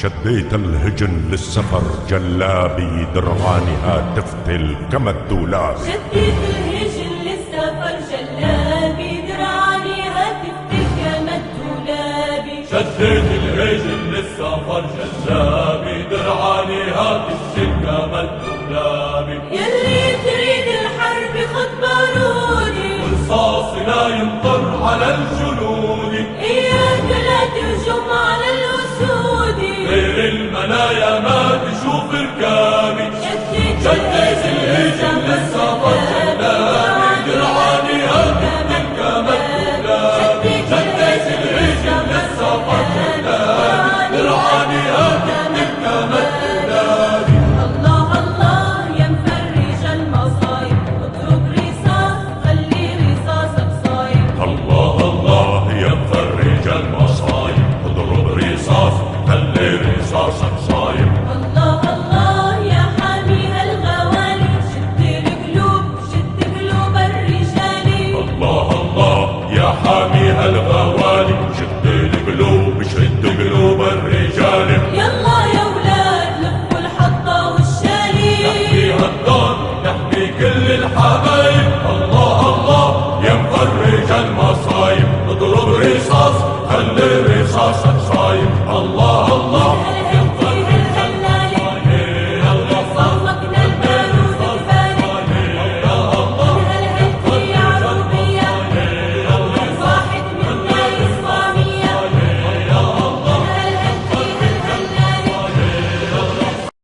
شديت الهجن للسفر جلابي درعاني هاتفت كما الدولاب. شديت الهجن للسفر جلابي درعاني هاتفت كما الدولاب. شديت الهجن للسفر جلابي درعاني هاتفت كما الدولاب. يلي تريد الحرب خد بارودي والرصاص لا يمطر على الجنود. إياك لا تهجم على الأسود غير المنايا ما تشوف ركابي. شديت الهجن